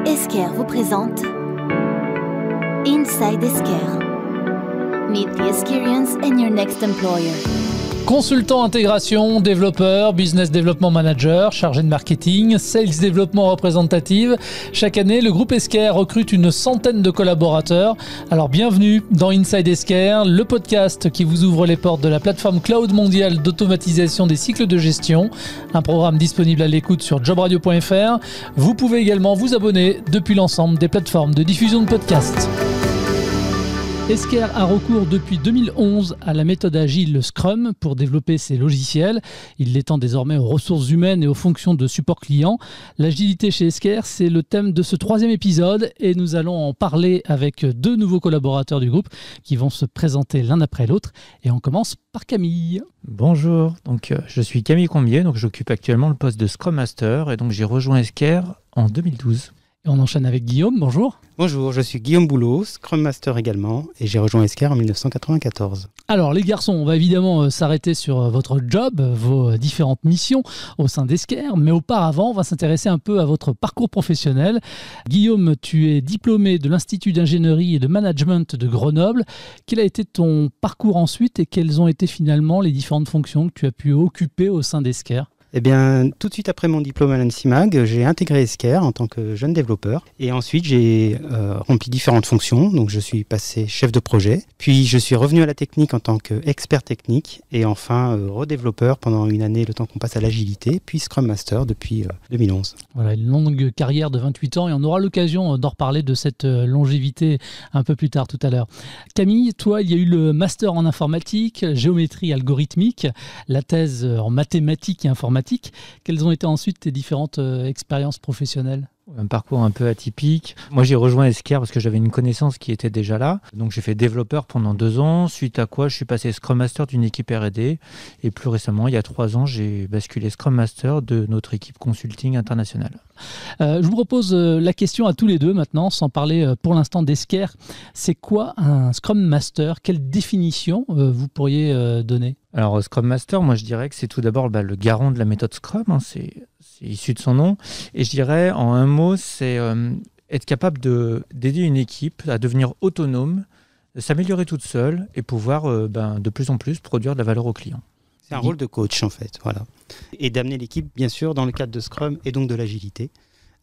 Esker vous présente Inside Esker. Meet the experience in your next employer. Consultant intégration, développeur, business development manager, chargé de marketing, sales développement représentative. Chaque année, le groupe Esker recrute une centaine de collaborateurs. Alors bienvenue dans Inside Esker, le podcast qui vous ouvre les portes de la plateforme cloud mondiale d'automatisation des cycles de gestion. Un programme disponible à l'écoute sur jobradio.fr. Vous pouvez également vous abonner depuis l'ensemble des plateformes de diffusion de podcasts. Esker a recours depuis 2011 à la méthode agile Scrum pour développer ses logiciels. Il l'étend désormais aux ressources humaines et aux fonctions de support client. L'agilité chez Esker, c'est le thème de ce 3e épisode et nous allons en parler avec 2 nouveaux collaborateurs du groupe qui vont se présenter l'un après l'autre. Et on commence par Camille. Bonjour, je suis Camille Combier, j'occupe actuellement le poste de Scrum Master et j'ai rejoint Esker en 2012. Et on enchaîne avec Guillaume, bonjour. Bonjour, je suis Guillaume Boulot, Scrum Master également, et j'ai rejoint Esker en 1994. Alors les garçons, on va évidemment s'arrêter sur votre job, vos différentes missions au sein d'Esker, mais auparavant, on va s'intéresser un peu à votre parcours professionnel. Guillaume, tu es diplômé de l'Institut d'ingénierie et de management de Grenoble. Quel a été ton parcours ensuite et quelles ont été finalement les différentes fonctions que tu as pu occuper au sein d'Esker ? Eh bien, tout de suite après mon diplôme à l'ANSIMAG, j'ai intégré Esker en tant que jeune développeur. Et ensuite, j'ai rempli différentes fonctions. Donc, je suis passé chef de projet. Puis, je suis revenu à la technique en tant qu'expert technique. Et enfin, redéveloppeur pendant une année, le temps qu'on passe à l'agilité. Puis, Scrum Master depuis 2011. Voilà, une longue carrière de 28 ans. Et on aura l'occasion d'en reparler de cette longévité un peu plus tard tout à l'heure. Camille, toi, il y a eu le master en informatique, géométrie algorithmique, la thèse en mathématiques et informatique. Quelles ont été ensuite tes différentes expériences professionnelles ? Un parcours un peu atypique. Moi, j'ai rejoint Esker parce que j'avais une connaissance qui était déjà là. Donc, j'ai fait développeur pendant 2 ans, suite à quoi je suis passé Scrum Master d'une équipe R&D. Et plus récemment, il y a 3 ans, j'ai basculé Scrum Master de notre équipe consulting internationale. Je vous propose la question à tous les deux maintenant, sans parler pour l'instant d'Esker. C'est quoi un Scrum Master ? Quelle définition vous pourriez donner ? Alors, Scrum Master, moi, je dirais que c'est tout d'abord le garant de la méthode Scrum. C'est issu de son nom. Et je dirais, en un mot, c'est être capable d'aider une équipe à devenir autonome, de s'améliorer toute seule et pouvoir de plus en plus produire de la valeur aux clients. C'est un rôle de coach, en fait. Voilà. Et d'amener l'équipe, bien sûr, dans le cadre de Scrum et donc de l'agilité,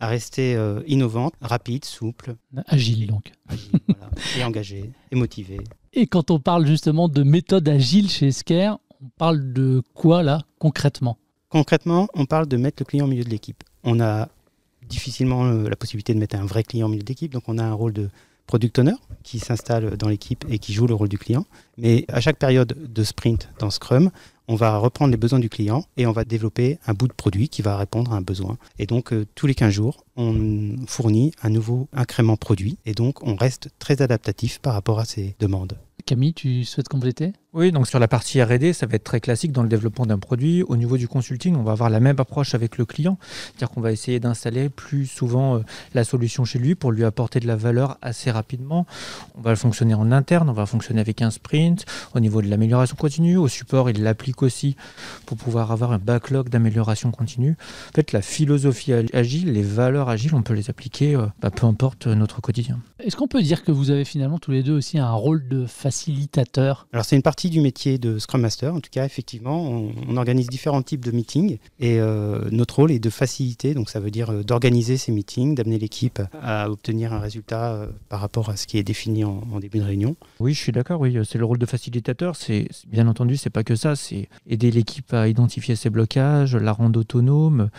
à rester innovante, rapide, souple. Agile, donc. Agile, voilà. Et engagée, et motivée. Et quand on parle justement de méthode agile chez Esker, on parle de quoi là, concrètement ? Concrètement, on parle de mettre le client au milieu de l'équipe. On a difficilement la possibilité de mettre un vrai client au milieu de l'équipe, donc on a un rôle de product owner qui s'installe dans l'équipe et qui joue le rôle du client. Mais à chaque période de sprint dans Scrum, on va reprendre les besoins du client et on va développer un bout de produit qui va répondre à un besoin. Et donc, tous les 15 jours, on fournit un nouveau incrément produit et donc on reste très adaptatif par rapport à ces demandes. Camille, tu souhaites compléter ? Oui, donc sur la partie R&D, ça va être très classique dans le développement d'un produit. Au niveau du consulting, on va avoir la même approche avec le client. C'est-à-dire qu'on va essayer d'installer plus souvent la solution chez lui pour lui apporter de la valeur assez rapidement. On va fonctionner en interne, on va fonctionner avec un sprint. Au niveau de l'amélioration continue, au support, il l'applique aussi pour pouvoir avoir un backlog d'amélioration continue. En fait, la philosophie agile, les valeurs agiles, on peut les appliquer peu importe notre quotidien. Est-ce qu'on peut dire que vous avez finalement tous les deux aussi un rôle de facilitateur ? Alors c'est une partie du métier de Scrum Master. En tout cas, effectivement, on organise différents types de meetings et notre rôle est de faciliter. Donc ça veut dire d'organiser ces meetings, d'amener l'équipe à obtenir un résultat par rapport à ce qui est défini en début de réunion. Oui, je suis d'accord. Oui, c'est le rôle de facilitateur. C'est bien entendu, c'est pas que ça. C'est aider l'équipe à identifier ses blocages, la rendre autonome.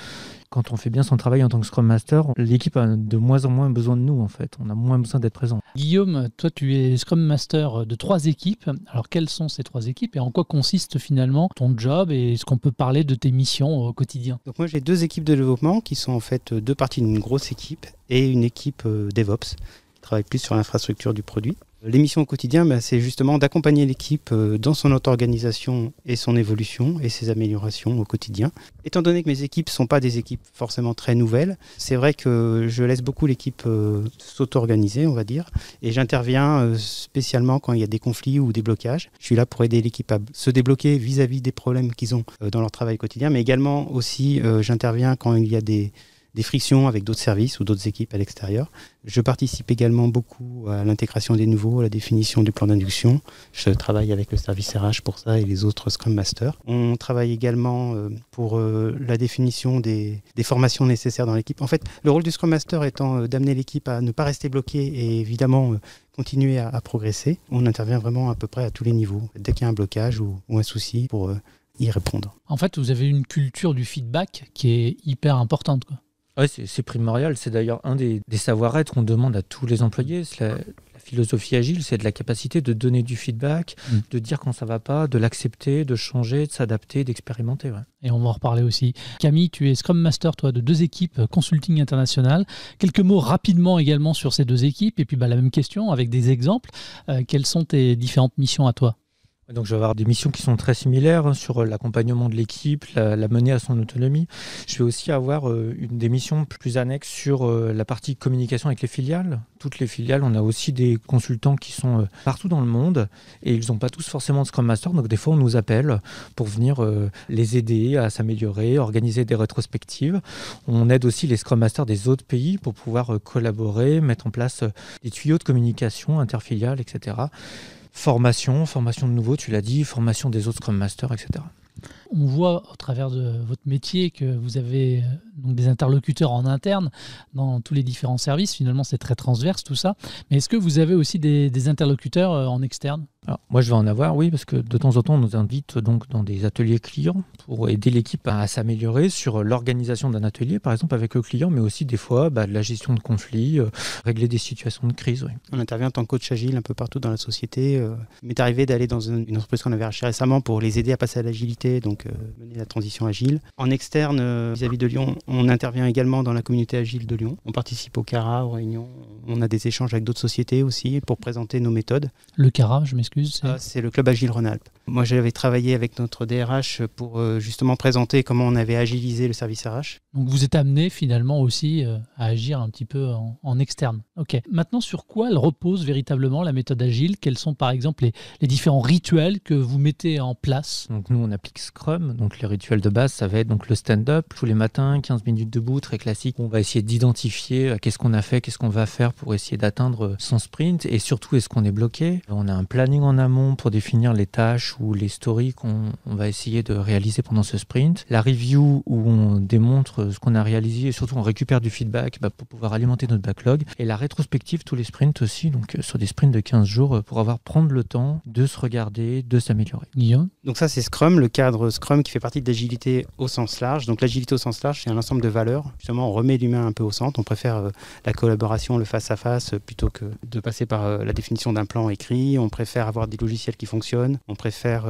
Quand on fait bien son travail en tant que Scrum Master, l'équipe a de moins en moins besoin de nous, en fait. On a moins besoin d'être présent. Guillaume, toi, tu es Scrum Master de 3 équipes. Alors, quelles sont ces 3 équipes et en quoi consiste finalement ton job et est-ce qu'on peut parler de tes missions au quotidien ? Donc moi, j'ai 2 équipes de développement qui sont en fait 2 parties d'une grosse équipe et une équipe DevOps qui travaille plus sur l'infrastructure du produit. Les missions au quotidien, c'est justement d'accompagner l'équipe dans son auto-organisation et son évolution et ses améliorations au quotidien. Étant donné que mes équipes ne sont pas des équipes forcément très nouvelles, c'est vrai que je laisse beaucoup l'équipe s'auto-organiser, on va dire, et j'interviens spécialement quand il y a des conflits ou des blocages. Je suis là pour aider l'équipe à se débloquer vis-à-vis des problèmes qu'ils ont dans leur travail quotidien, mais également aussi j'interviens quand il y a des des frictions avec d'autres services ou d'autres équipes à l'extérieur. Je participe également beaucoup à l'intégration des nouveaux, à la définition du plan d'induction. Je travaille avec le service RH pour ça et les autres Scrum Masters. On travaille également pour la définition des formations nécessaires dans l'équipe. En fait, le rôle du Scrum Master étant d'amener l'équipe à ne pas rester bloquée et évidemment continuer à progresser. On intervient vraiment à peu près à tous les niveaux, dès qu'il y a un blocage ou un souci pour y répondre. En fait, vous avez une culture du feedback qui est hyper importante, quoi. Oui, c'est primordial. C'est d'ailleurs un des savoir-être qu'on demande à tous les employés. C'est la philosophie agile, c'est de la capacité de donner du feedback, de dire quand ça ne va pas, de l'accepter, de changer, de s'adapter, d'expérimenter. Ouais. Et on va en reparler aussi. Camille, tu es Scrum Master, toi, de 2 équipes Consulting International. Quelques mots rapidement également sur ces 2 équipes. Et puis la même question avec des exemples. Quelles sont tes différentes missions à toi ? Donc, je vais avoir des missions qui sont très similaires sur l'accompagnement de l'équipe, la mener à son autonomie. Je vais aussi avoir des missions plus annexes sur la partie communication avec les filiales. Toutes les filiales, on a aussi des consultants qui sont partout dans le monde et ils n'ont pas tous forcément de Scrum Master. Donc, des fois, on nous appelle pour venir les aider à s'améliorer, organiser des rétrospectives. On aide aussi les Scrum Masters des autres pays pour pouvoir collaborer, mettre en place des tuyaux de communication interfiliales, etc. Formation de nouveau, tu l'as dit, formation des autres Scrum Masters, etc. On voit au travers de votre métier que vous avez donc des interlocuteurs en interne dans tous les différents services. Finalement, c'est très transverse tout ça. Mais est-ce que vous avez aussi des interlocuteurs en externe ? Alors, moi, je vais en avoir, oui, parce que de temps en temps, on nous invite donc dans des ateliers clients pour aider l'équipe à s'améliorer sur l'organisation d'un atelier, par exemple avec le client, mais aussi des fois de la gestion de conflits, régler des situations de crise. Oui. On intervient en tant que coach agile un peu partout dans la société. Il m'est arrivé d'aller dans une entreprise qu'on avait rachetée récemment pour les aider à passer à l'agilité, donc mener la transition agile. En externe, vis-à-vis de Lyon, on intervient également dans la communauté agile de Lyon. On participe au CARA, aux réunions. On a des échanges avec d'autres sociétés aussi pour présenter nos méthodes. Le CARA, je m'excuse. C'est le club Agile Rhône-Alpes. Moi, j'avais travaillé avec notre DRH pour justement présenter comment on avait agilisé le service RH. Donc, vous êtes amené finalement aussi à agir un petit peu en externe. Ok. Maintenant, sur quoi elle repose véritablement la méthode agile ? Quels sont par exemple les différents rituels que vous mettez en place ? Donc, nous, on applique Scrum. Donc, les rituels de base, ça va être donc le stand-up tous les matins, 15 minutes debout, très classique. On va essayer d'identifier qu'est-ce qu'on a fait, qu'est-ce qu'on va faire pour essayer d'atteindre son sprint et surtout, est-ce qu'on est bloqué ? On a un planning en amont pour définir les tâches ou les stories qu'on va essayer de réaliser pendant ce sprint. La review où on démontre ce qu'on a réalisé et surtout on récupère du feedback pour pouvoir alimenter notre backlog. Et la rétrospective, tous les sprints aussi, donc sur des sprints de 15 jours pour prendre le temps de se regarder, de s'améliorer. Guillaume ? Donc ça, c'est Scrum, le cadre Scrum qui fait partie de l'agilité au sens large. Donc l'agilité au sens large, c'est un ensemble de valeurs. Justement, on remet l'humain un peu au centre. On préfère la collaboration, le face-à-face, plutôt que de passer par la définition d'un plan écrit. On préfère avoir des logiciels qui fonctionnent. On préfère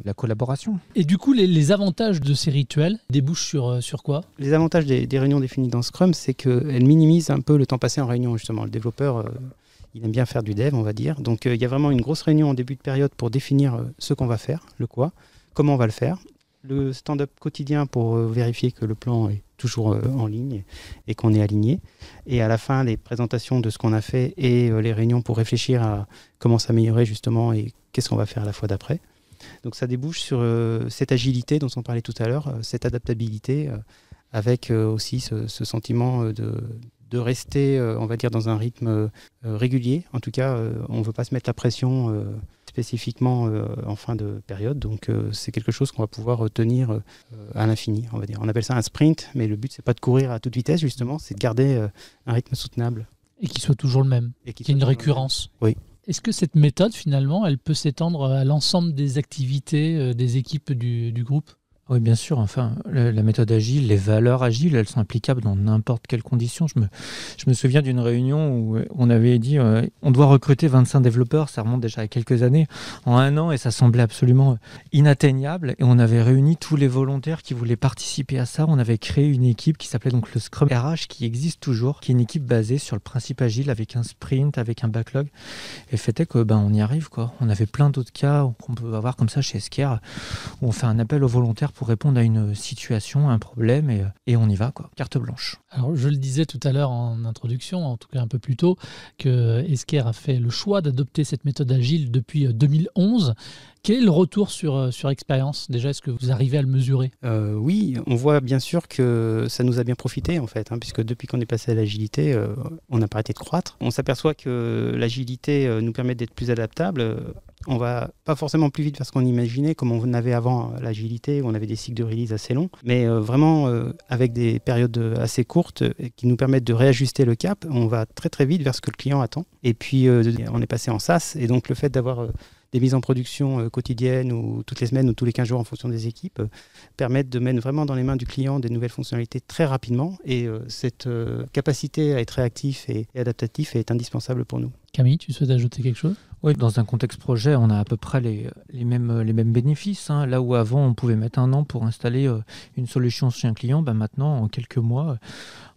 la collaboration. Et du coup, les avantages de ces rituels débouchent sur quoi ? Les avantages des réunions définies dans Scrum, c'est qu'elles minimisent un peu le temps passé en réunion, justement. Le développeur, il aime bien faire du dev, on va dire. Donc, il y a vraiment une grosse réunion en début de période pour définir ce qu'on va faire, le quoi, comment on va le faire. Le stand-up quotidien pour vérifier que le plan est toujours en ligne et qu'on est aligné. Et à la fin, les présentations de ce qu'on a fait et les réunions pour réfléchir à comment s'améliorer, justement, et qu'est-ce qu'on va faire à la fois d'après. Donc ça débouche sur cette agilité dont on parlait tout à l'heure, cette adaptabilité, avec aussi ce sentiment de rester, on va dire, dans un rythme régulier. En tout cas, on ne veut pas se mettre la pression spécifiquement en fin de période. Donc c'est quelque chose qu'on va pouvoir tenir à l'infini, on va dire. On appelle ça un sprint, mais le but, c'est pas de courir à toute vitesse, justement, c'est de garder un rythme soutenable. Et qu'il soit toujours le même, qu'il y ait une récurrence. Oui. Est-ce que cette méthode, finalement, elle peut s'étendre à l'ensemble des activités des équipes du groupe ? Oui, bien sûr. Enfin, la méthode agile, les valeurs agiles, elles sont applicables dans n'importe quelle condition. Je me souviens d'une réunion où on avait dit on doit recruter 25 développeurs. Ça remonte déjà à quelques années, en un an, et ça semblait absolument inatteignable. Et on avait réuni tous les volontaires qui voulaient participer à ça. On avait créé une équipe qui s'appelait donc le Scrum RH, qui existe toujours, qui est une équipe basée sur le principe agile avec un sprint, avec un backlog. Et le fait est que on y arrive, quoi. On avait plein d'autres cas qu'on peut avoir comme ça chez Esker, où on fait un appel aux volontaires pour répondre à une situation, à un problème, et on y va, quoi. Carte blanche. Alors, je le disais tout à l'heure en introduction, en tout cas un peu plus tôt, que Esker a fait le choix d'adopter cette méthode agile depuis 2011. Quel est le retour sur expérience? Déjà, est-ce que vous arrivez à le mesurer? Oui, on voit bien sûr que ça nous a bien profité en fait, puisque depuis qu'on est passé à l'agilité, on n'a pas arrêté de croître. On s'aperçoit que l'agilité nous permet d'être plus adaptable. On va pas forcément plus vite vers ce qu'on imaginait, comme on avait avant l'agilité, où on avait des cycles de release assez longs, mais vraiment avec des périodes assez courtes qui nous permettent de réajuster le cap, on va très très vite vers ce que le client attend. Et puis on est passé en SaaS, et donc le fait d'avoir des mises en production quotidiennes ou toutes les semaines ou tous les 15 jours en fonction des équipes permettent de mettre vraiment dans les mains du client des nouvelles fonctionnalités très rapidement, et cette capacité à être réactif et adaptatif est indispensable pour nous. Camille, tu souhaites ajouter quelque chose? Oui, dans un contexte projet, on a à peu près les mêmes bénéfices. Là où avant, on pouvait mettre 1 an pour installer une solution chez un client, maintenant, en quelques mois,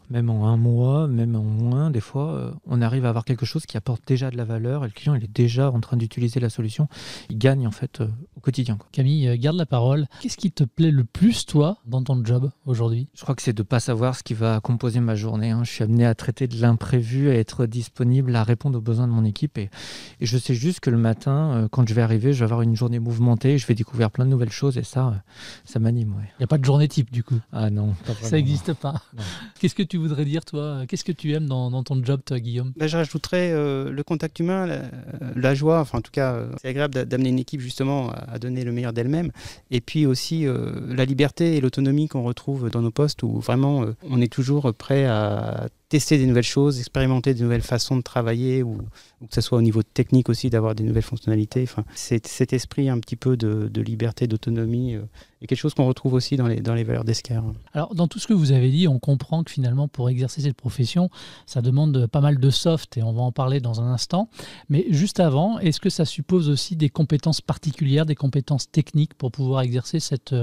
même en 1 mois, même en moins, des fois, on arrive à avoir quelque chose qui apporte déjà de la valeur, et le client il est déjà en train d'utiliser la solution. Il gagne en fait au quotidien, quoi. Camille, garde la parole. Qu'est-ce qui te plaît le plus, toi, dans ton job aujourd'hui? Je crois que c'est de ne pas savoir ce qui va composer ma journée. Je suis amené à traiter de l'imprévu, à être disponible, à répondre aux besoins de mon équipe. Et je sais juste que le matin, quand je vais arriver, je vais avoir une journée mouvementée, je vais découvrir plein de nouvelles choses, et ça m'anime. Ouais. Il n'y a pas de journée type, du coup? Ah non, pas vraiment. Ça n'existe pas. Non. Qu'est-ce que tu voudrais dire, toi? Qu'est-ce que tu aimes dans ton job, toi, Guillaume? Je rajouterais le contact humain, la joie, enfin en tout cas, c'est agréable d'amener une équipe justement à donner le meilleur d'elle-même. Et puis aussi la liberté et l'autonomie qu'on retrouve dans nos postes, où vraiment on est toujours prêt à tester des nouvelles choses, expérimenter des nouvelles façons de travailler, ou que ce soit au niveau technique aussi, d'avoir des nouvelles fonctionnalités. Enfin, c'est cet esprit un petit peu de liberté, d'autonomie, et quelque chose qu'on retrouve aussi dans les valeurs d'Esker. Alors, dans tout ce que vous avez dit, on comprend que finalement, pour exercer cette profession, ça demande pas mal de soft, et on va en parler dans un instant. Mais juste avant, est-ce que ça suppose aussi des compétences particulières, des compétences techniques pour pouvoir exercer cette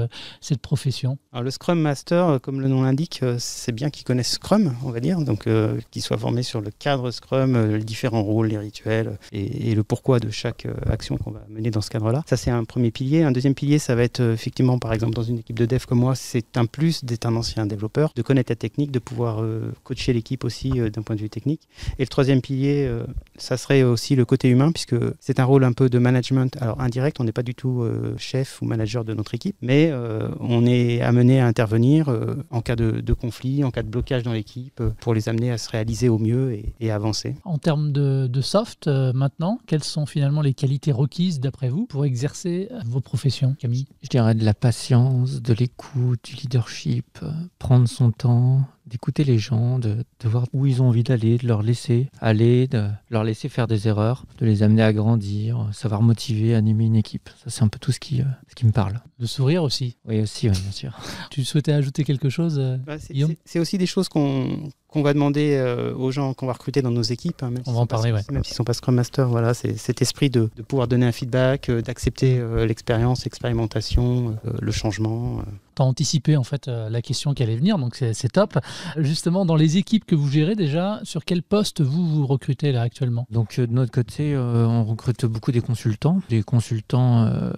profession? Alors, le Scrum Master, comme le nom l'indique, c'est bien qu'il connaisse Scrum, on va dire. Donc, qu'il soit formé sur le cadre Scrum, les différents rôles, les rituels et le pourquoi de chaque action qu'on va mener dans ce cadre-là. Ça, c'est un premier pilier. Un deuxième pilier, ça va être effectivement, par exemple, dans une équipe de dev comme moi, c'est un plus d'être un ancien développeur, de connaître la technique, de pouvoir coacher l'équipe aussi d'un point de vue technique. Et le troisième pilier, ça serait aussi le côté humain, puisque c'est un rôle un peu de management. Alors, indirect, on n'est pas du tout chef ou manager de notre équipe, mais on est amené à intervenir en cas de conflit, en cas de blocage dans l'équipe, pour les amener à se réaliser au mieux et à avancer. En termes de soft, maintenant, quelles sont finalement les qualités requises d'après vous pour exercer vos professions, Camille? Je dirais de la patience, de l'écoute, du leadership, prendre son temps, d'écouter les gens, de voir où ils ont envie d'aller, de leur laisser aller, de leur laisser faire des erreurs, de les amener à grandir, savoir motiver, animer une équipe. Ça, c'est un peu tout ce qui me parle. De sourire aussi? Oui, aussi, oui, bien sûr. Tu souhaitais ajouter quelque chose, Guillaume? C'est aussi des choses qu'on va demander aux gens qu'on va recruter dans nos équipes. Même on va en parler, même s'ils ne sont pas Scrum Master, voilà, c'est cet esprit de pouvoir donner un feedback, d'accepter l'expérience, l'expérimentation, le changement. T'as anticipé en fait la question qui allait venir, donc c'est top. Justement, dans les équipes que vous gérez déjà, sur quel poste vous recrutez là actuellement? Donc de notre côté, on recrute beaucoup des consultants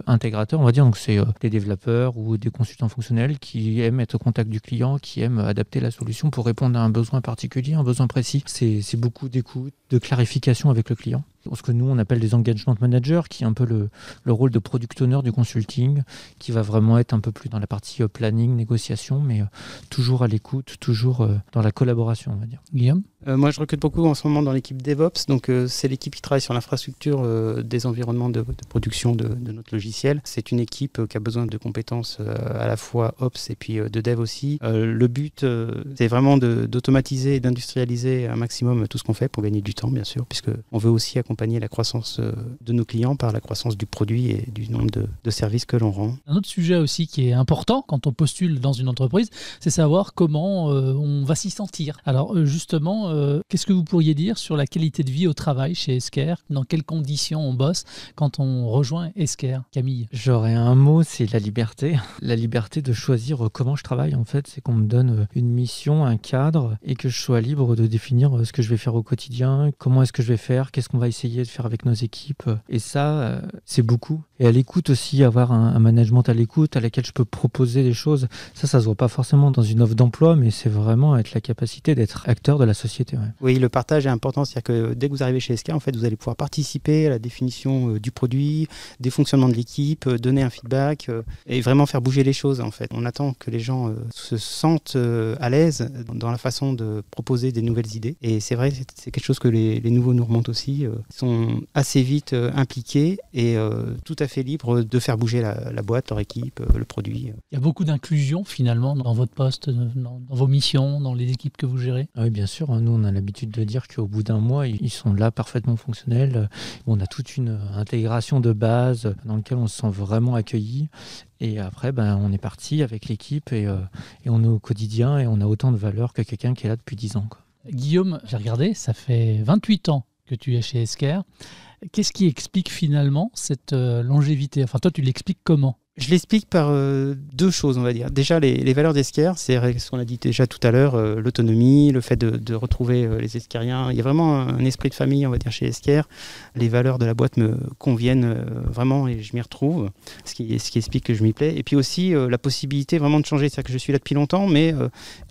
intégrateurs, on va dire. Donc c'est des développeurs ou des consultants fonctionnels qui aiment être au contact du client, qui aiment adapter la solution pour répondre à un besoin particulier, un besoin précis. C'est beaucoup d'écoute, de clarification avec le client. Ce que nous, on appelle des engagement managers, qui est un peu le rôle de product owner du consulting, qui va vraiment être un peu plus dans la partie planning, négociation, mais toujours à l'écoute, toujours dans la collaboration, on va dire. Guillaume? Moi, je recrute beaucoup en ce moment dans l'équipe DevOps. Donc, c'est l'équipe qui travaille sur l'infrastructure des environnements de production de notre logiciel. C'est une équipe qui a besoin de compétences à la fois Ops et puis de Dev aussi. Le but, c'est vraiment d'automatiser et d'industrialiser un maximum tout ce qu'on fait pour gagner du temps, bien sûr, puisqu'on veut aussi accompagner la croissance de nos clients par la croissance du produit et du nombre de services que l'on rend. Un autre sujet aussi qui est important quand on postule dans une entreprise, c'est savoir comment on va s'y sentir. Alors, justement, qu'est-ce que vous pourriez dire sur la qualité de vie au travail chez Esker? Dans quelles conditions on bosse quand on rejoint Esker? Camille? J'aurais un mot, c'est la liberté. La liberté de choisir comment je travaille, en fait. C'est qu'on me donne une mission, un cadre, et que je sois libre de définir ce que je vais faire au quotidien, comment est-ce que je vais faire, qu'est-ce qu'on va essayer essayer de faire avec nos équipes. Et ça, c'est beaucoup. Et à l'écoute aussi, avoir un management à l'écoute, à laquelle je peux proposer des choses. Ça se voit pas forcément dans une offre d'emploi, mais c'est vraiment être la capacité d'être acteur de la société. Ouais. Oui, le partage est important. C'est-à-dire que dès que vous arrivez chez Esker, en fait, vous allez pouvoir participer à la définition du produit, des fonctionnements de l'équipe, donner un feedback et vraiment faire bouger les choses. En fait, on attend que les gens se sentent à l'aise dans la façon de proposer des nouvelles idées. Et c'est vrai, c'est quelque chose que les nouveaux nous remontent aussi. Ils sont assez vite impliqués et tout à fait libres de faire bouger la boîte, leur équipe, le produit. Il y a beaucoup d'inclusion finalement dans votre poste, dans vos missions, dans les équipes que vous gérez. Oui, bien sûr. Nous, on a l'habitude de dire qu'au bout d'un mois, ils sont là parfaitement fonctionnels. On a toute une intégration de base dans laquelle on se sent vraiment accueilli. Et après, on est parti avec l'équipe et on est au quotidien et on a autant de valeur que quelqu'un qui est là depuis 10 ans. Quoi. Guillaume, j'ai regardé, ça fait 28 ans que tu es chez Esker. Qu'est-ce qui explique finalement cette longévité ? Enfin, toi, tu l'expliques comment ? Je l'explique par deux choses, on va dire. Déjà, les valeurs d'Esker, c'est ce qu'on a dit déjà tout à l'heure, l'autonomie, le fait de retrouver les Eskeriens. Il y a vraiment un esprit de famille, on va dire, chez Esker. Les valeurs de la boîte me conviennent vraiment et je m'y retrouve, ce qui explique que je m'y plais. Et puis aussi, la possibilité vraiment de changer. C'est-à-dire que je suis là depuis longtemps, mais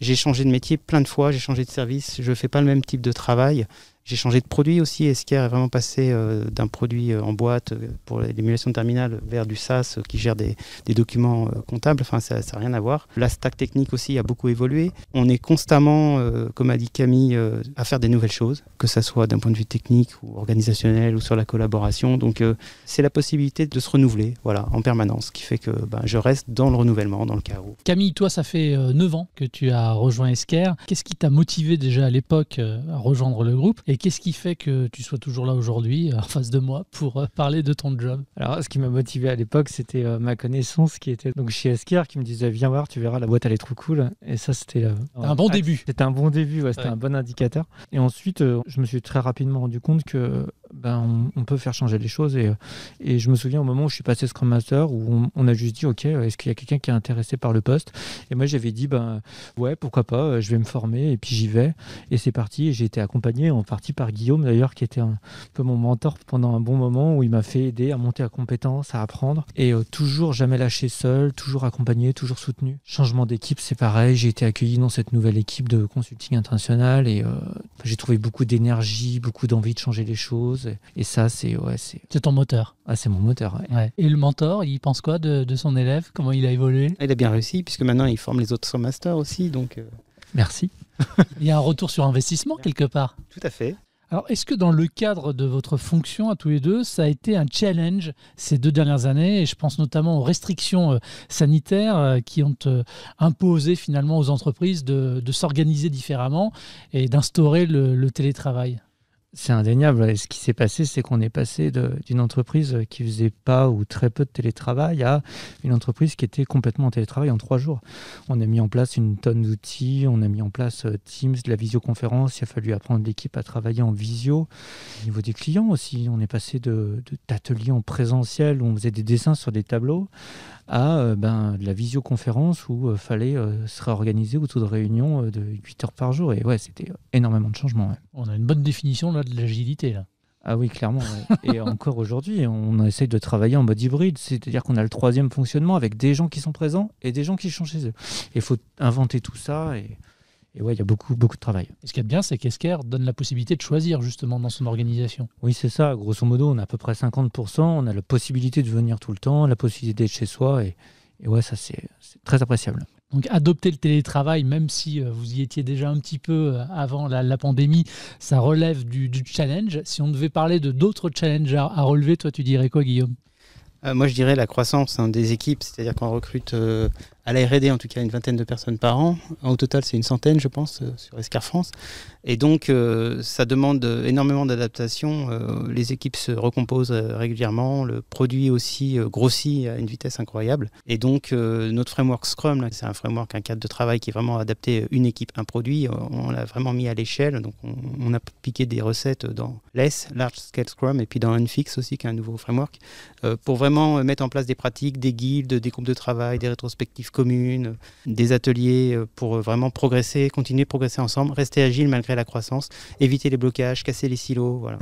j'ai changé de métier plein de fois, j'ai changé de service, je ne fais pas le même type de travail. J'ai changé de produit aussi. Esker est vraiment passé d'un produit en boîte pour l'émulation de terminal vers du SaaS qui gère des documents comptables. Enfin, ça n'a rien à voir. La stack technique aussi a beaucoup évolué. On est constamment, comme a dit Camille, à faire des nouvelles choses, que ce soit d'un point de vue technique ou organisationnel ou sur la collaboration. Donc, c'est la possibilité de se renouveler en permanence, qui fait que je reste dans le renouvellement, dans le carreau. Camille, toi, ça fait 9 ans que tu as rejoint Esker. Qu'est-ce qui t'a motivé déjà à l'époque à rejoindre le groupe ? Et qu'est-ce qui fait que tu sois toujours là aujourd'hui, en face de moi, pour parler de ton job ? Alors, ce qui m'a motivé à l'époque, c'était ma connaissance qui était donc chez Esker, qui me disait « Viens voir, tu verras, la boîte, elle est trop cool. » Et ça, c'était un bon début. C'était un bon début, c'était un bon indicateur. Et ensuite, je me suis très rapidement rendu compte que on peut faire changer les choses. Et je me souviens au moment où je suis passé Scrum Master, où on a juste dit « Ok, est-ce qu'il y a quelqu'un qui est intéressé par le poste ?» Et moi, j'avais dit « Ouais, pourquoi pas, je vais me former. » Et puis, j'y vais. Et c'est parti. Et j'ai été accompagné en partie par Guillaume, d'ailleurs, qui était un peu mon mentor pendant un bon moment, où il m'a fait aider à monter à compétences, à apprendre. Et toujours jamais lâché seul, toujours accompagné, toujours soutenu. Changement d'équipe, c'est pareil. J'ai été accueilli dans cette nouvelle équipe de consulting international et j'ai trouvé beaucoup d'énergie, beaucoup d'envie de changer les choses. Et ça, c'est ton moteur. Ah, c'est mon moteur, ouais. Ouais. Et le mentor, il pense quoi de son élève ? Comment il a évolué ? Il a bien réussi, puisque maintenant, il forme les autres Scrum Masters aussi. Donc, Merci. Il y a un retour sur investissement quelque part. Tout à fait. Alors, est-ce que dans le cadre de votre fonction à tous les deux, ça a été un challenge ces 2 dernières années ? Et je pense notamment aux restrictions sanitaires qui ont imposé finalement aux entreprises de s'organiser différemment et d'instaurer le télétravail. C'est indéniable. Et ce qui s'est passé, c'est qu'on est passé d'une entreprise qui faisait pas ou très peu de télétravail à une entreprise qui était complètement en télétravail en 3 jours. On a mis en place une tonne d'outils, on a mis en place Teams, de la visioconférence, il a fallu apprendre l'équipe à travailler en visio. Au niveau des clients aussi, on est passé d'ateliers en présentiel où on faisait des dessins sur des tableaux à de la visioconférence où il fallait se réorganiser autour de réunions de 8 heures par jour. Et ouais, c'était énormément de changements. Ouais. On a une bonne définition là, de l'agilité. Là. Ah oui, clairement. Ouais. Et encore aujourd'hui, on essaye de travailler en mode hybride. C'est-à-dire qu'on a le 3e fonctionnement avec des gens qui sont présents et des gens qui sont chez eux. Il faut inventer tout ça et ouais, il y a beaucoup de travail. Et ce qui est bien, c'est qu'Esker donne la possibilité de choisir justement dans son organisation. Oui, c'est ça. Grosso modo, on a à peu près 50%. On a la possibilité de venir tout le temps, la possibilité d'être chez soi. Et ouais, ça, c'est très appréciable. Donc adopter le télétravail, même si vous y étiez déjà un petit peu avant la pandémie, ça relève du challenge. Si on devait parler de d'autres challenges à relever, toi, tu dirais quoi, Guillaume ? Moi, je dirais la croissance des équipes, c'est-à-dire qu'on recrute à la R&D, en tout cas, une 20aine de personnes par an. Au total, c'est une centaine, je pense, sur Esker France. Et donc, ça demande énormément d'adaptation. Les équipes se recomposent régulièrement. Le produit aussi grossit à une vitesse incroyable. Et donc, notre framework Scrum, là, c'est un framework, un cadre de travail qui est vraiment adapté une équipe, un produit. On l'a vraiment mis à l'échelle. Donc, on a piqué des recettes dans LESS, Large Scale Scrum, et puis dans Unfix aussi, qui est un nouveau framework, pour vraiment mettre en place des pratiques, des guildes, des groupes de travail, des rétrospectives communes, des ateliers pour vraiment progresser, continuer de progresser ensemble, rester agile malgré la croissance, éviter les blocages, casser les silos, voilà.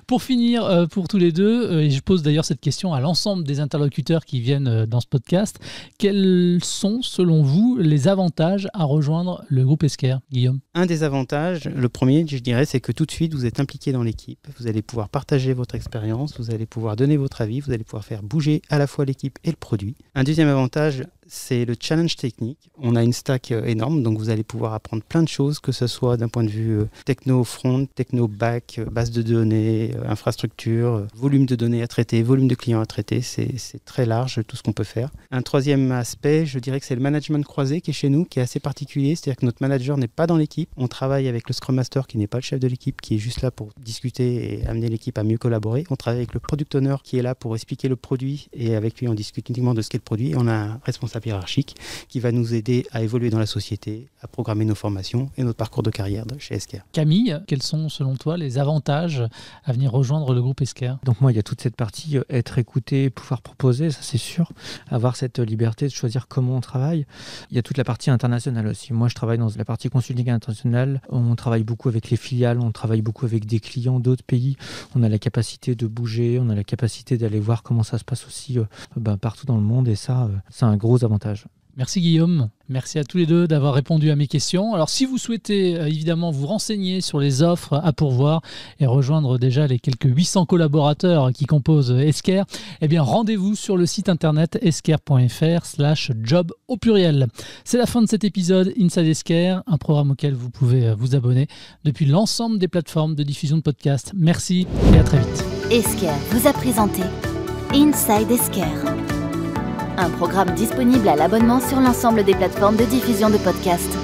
Pour finir, pour tous les deux, et je pose d'ailleurs cette question à l'ensemble des interlocuteurs qui viennent dans ce podcast, quels sont, selon vous, les avantages à rejoindre le groupe Esker, Guillaume? Un des avantages, le premier, je dirais, c'est que tout de suite, vous êtes impliqué dans l'équipe. Vous allez pouvoir partager votre expérience, vous allez pouvoir donner votre avis, vous allez pouvoir faire bouger à la fois l'équipe et le produit. Un deuxième avantage, c'est le challenge technique. On a une stack énorme, donc vous allez pouvoir apprendre plein de choses, que ce soit d'un point de vue techno-front, techno-back, base de données, infrastructure, volume de données à traiter, volume de clients à traiter. C'est très large tout ce qu'on peut faire. Un troisième aspect, je dirais que c'est le management croisé qui est chez nous, qui est assez particulier. C'est-à-dire que notre manager n'est pas dans l'équipe. On travaille avec le Scrum Master qui n'est pas le chef de l'équipe, qui est juste là pour discuter et amener l'équipe à mieux collaborer. On travaille avec le Product Owner qui est là pour expliquer le produit et avec lui on discute uniquement de ce qu'est le produit. Et on a un responsable hiérarchique qui va nous aider à évoluer dans la société, à programmer nos formations et notre parcours de carrière chez Esker. Camille, quels sont selon toi les avantages à venir rejoindre le groupe Esker? Donc moi, il y a toute cette partie être écouté, pouvoir proposer, ça c'est sûr. Avoir cette liberté de choisir comment on travaille. Il y a toute la partie internationale aussi. Moi, je travaille dans la partie consulting international. On travaille beaucoup avec les filiales, on travaille beaucoup avec des clients d'autres pays. On a la capacité de bouger, on a la capacité d'aller voir comment ça se passe aussi partout dans le monde. Et ça, c'est un gros avantage. Merci Guillaume, merci à tous les deux d'avoir répondu à mes questions. Alors si vous souhaitez évidemment vous renseigner sur les offres à pourvoir et rejoindre déjà les quelques 800 collaborateurs qui composent Esker, eh bien rendez-vous sur le site internet esker.fr/job au pluriel. C'est la fin de cet épisode Inside Esker, un programme auquel vous pouvez vous abonner depuis l'ensemble des plateformes de diffusion de podcasts. Merci et à très vite. Esker vous a présenté Inside Esker. Un programme disponible à l'abonnement sur l'ensemble des plateformes de diffusion de podcasts.